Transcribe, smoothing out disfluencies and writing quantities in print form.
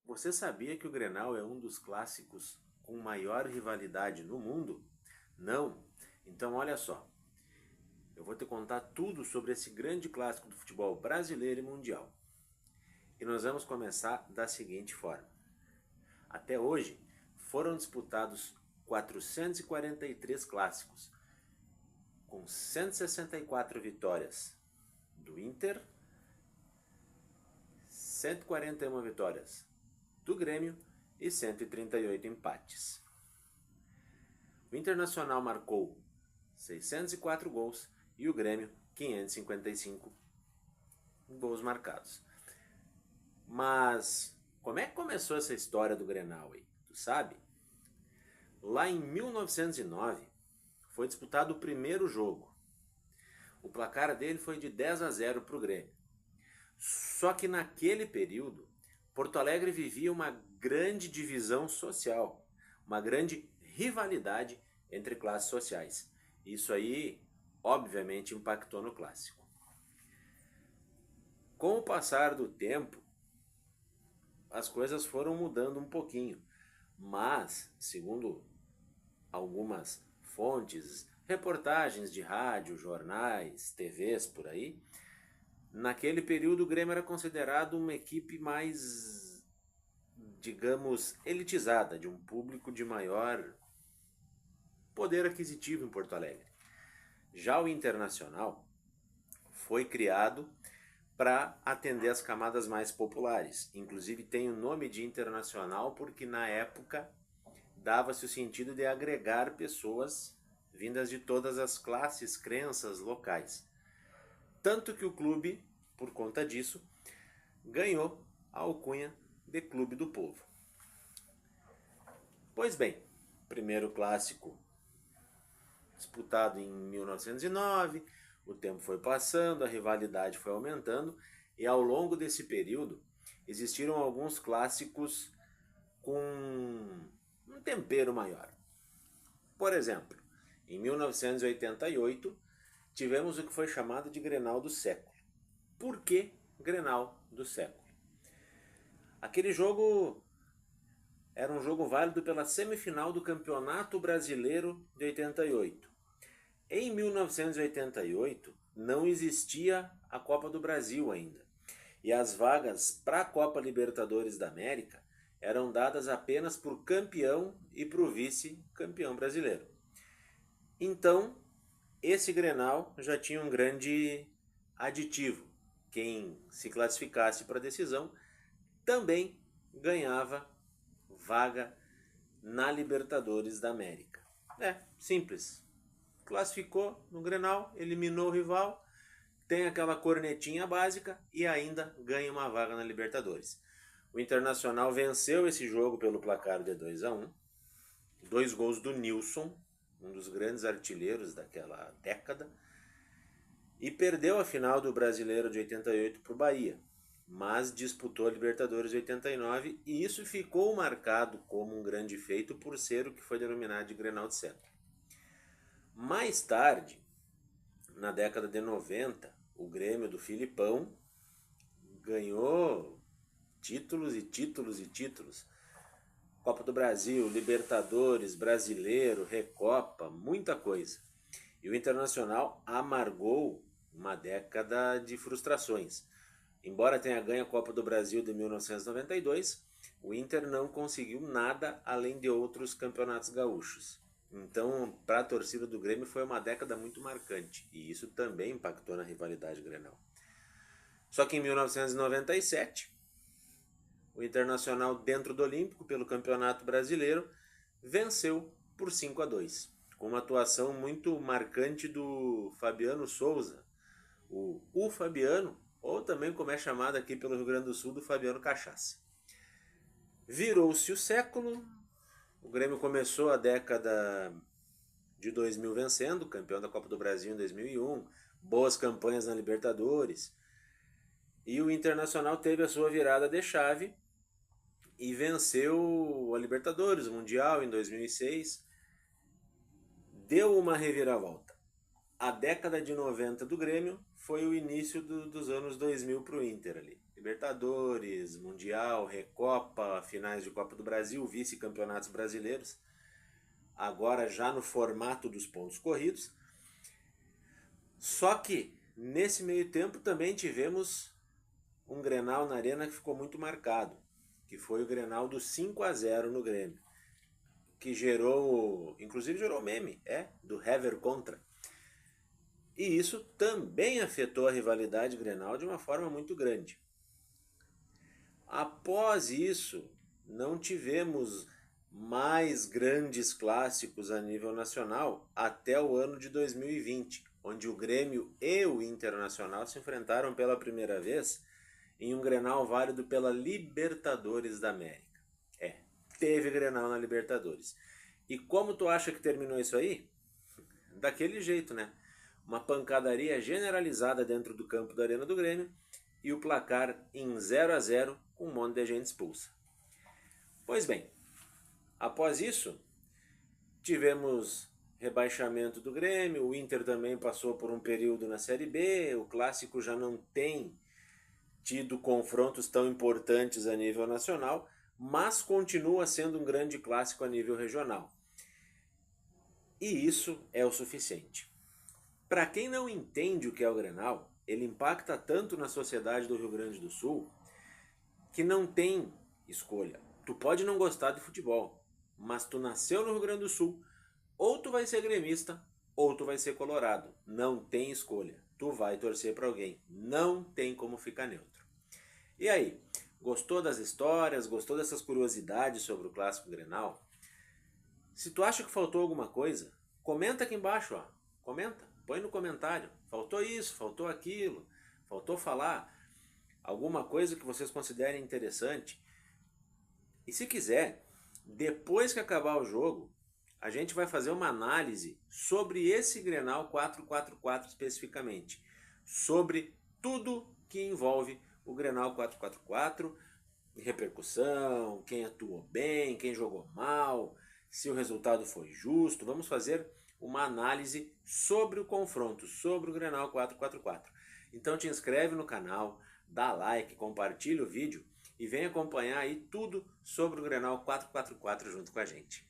Você sabia que o Grenal é um dos clássicos com maior rivalidade no mundo? Não? Então olha só, eu vou te contar tudo sobre esse grande clássico do futebol brasileiro e mundial. E nós vamos começar da seguinte forma. Até hoje foram disputados 443 clássicos, com 164 vitórias do Inter, 141 vitórias do Grêmio e 138 empates. O Internacional marcou 604 gols e o Grêmio 555 gols marcados. Mas como é que começou essa história do Grenal aí? Tu sabe? Lá em 1909 foi disputado o primeiro jogo. O placar dele foi de 10-0 para o Grêmio. Só que naquele período, Porto Alegre vivia uma grande divisão social, uma grande rivalidade entre classes sociais. Isso aí, obviamente, impactou no clássico. Com o passar do tempo, as coisas foram mudando um pouquinho, mas, segundo algumas fontes, reportagens de rádio, jornais, TVs por aí, naquele período o Grêmio era considerado uma equipe mais, digamos, elitizada, de um público de maior poder aquisitivo em Porto Alegre. Já o Internacional foi criado para atender as camadas mais populares. Inclusive tem o nome de Internacional porque na época dava-se o sentido de agregar pessoas vindas de todas as classes, crenças locais. Tanto que o clube, por conta disso, ganhou a alcunha de Clube do Povo. Pois bem, primeiro clássico disputado em 1909, o tempo foi passando, a rivalidade foi aumentando e ao longo desse período existiram alguns clássicos com um tempero maior. Por exemplo, em 1988 tivemos o que foi chamado de Grenal do século. Por que Grenal do século? Aquele jogo era um jogo válido pela semifinal do Campeonato Brasileiro de 88. Em 1988 não existia a Copa do Brasil ainda. E as vagas para a Copa Libertadores da América eram dadas apenas por campeão e para o vice-campeão brasileiro. Então, esse Grenal já tinha um grande aditivo. Quem se classificasse para a decisão também ganhava vaga na Libertadores da América. É, simples. Classificou no Grenal, eliminou o rival, tem aquela cornetinha básica e ainda ganha uma vaga na Libertadores. O Internacional venceu esse jogo pelo placar de 2-1. 2 gols do Nilson, um dos grandes artilheiros daquela década, e perdeu a final do Brasileiro de 88 para o Bahia, mas disputou a Libertadores de 89 e isso ficou marcado como um grande feito por ser o que foi denominado de Grenal de século. Mais tarde, na década de 90, o Grêmio do Filipão ganhou títulos e títulos e títulos. Copa do Brasil, Libertadores, Brasileiro, Recopa, muita coisa. E o Internacional amargou uma década de frustrações. Embora tenha ganho a Copa do Brasil de 1992, o Inter não conseguiu nada além de outros campeonatos gaúchos. Então, para a torcida do Grêmio foi uma década muito marcante e isso também impactou na rivalidade Grenal. Só que em 1997, o Internacional dentro do Olímpico pelo Campeonato Brasileiro venceu por 5-2, com uma atuação muito marcante do Fabiano Souza, o Fabiano, ou também como é chamado aqui pelo Rio Grande do Sul, do Fabiano Cachaça. Virou-se o século, o Grêmio começou a década de 2000 vencendo, campeão da Copa do Brasil em 2001, boas campanhas na Libertadores, e o Internacional teve a sua virada de chave e venceu a Libertadores, o Mundial em 2006, deu uma reviravolta. A década de 90 do Grêmio foi o início dos anos 2000 para o Inter ali. Libertadores, Mundial, Recopa, finais de Copa do Brasil, vice-campeonatos brasileiros, agora já no formato dos pontos corridos. Só que, nesse meio tempo, também tivemos um Grenal na Arena que ficou muito marcado, que foi o Grenal do 5-0 no Grêmio, que inclusive gerou meme, do Hever contra. E isso também afetou a rivalidade Grenal de uma forma muito grande. Após isso, não tivemos mais grandes clássicos a nível nacional até o ano de 2020, onde o Grêmio e o Internacional se enfrentaram pela primeira vez em um Grenal válido pela Libertadores da América. Teve Grenal na Libertadores. E como tu acha que terminou isso aí? Daquele jeito, né? Uma pancadaria generalizada dentro do campo da Arena do Grêmio e o placar em 0-0 com um monte de gente expulsa. Pois bem, após isso, tivemos rebaixamento do Grêmio, o Inter também passou por um período na Série B, o Clássico já não tem tido confrontos tão importantes a nível nacional, mas continua sendo um grande clássico a nível regional. E isso é o suficiente. Para quem não entende o que é o Grenal, ele impacta tanto na sociedade do Rio Grande do Sul que não tem escolha. Tu pode não gostar de futebol, mas tu nasceu no Rio Grande do Sul, ou tu vai ser gremista, ou tu vai ser colorado. Não tem escolha. Tu vai torcer para alguém. Não tem como ficar neutro. E aí, gostou das histórias? Gostou dessas curiosidades sobre o Clássico Grenal? Se tu acha que faltou alguma coisa, comenta aqui embaixo, ó. Comenta, põe no comentário. Faltou isso, faltou aquilo, faltou falar alguma coisa que vocês considerem interessante. E se quiser, depois que acabar o jogo, a gente vai fazer uma análise sobre esse Grenal 4-4-4 especificamente. Sobre tudo que envolve o Grenal 4-4-4, repercussão, quem atuou bem, quem jogou mal, se o resultado foi justo. Vamos fazer uma análise sobre o confronto, sobre o Grenal 4-4-4. Então te inscreve no canal, dá like, compartilha o vídeo e vem acompanhar aí tudo sobre o Grenal 4-4-4 junto com a gente.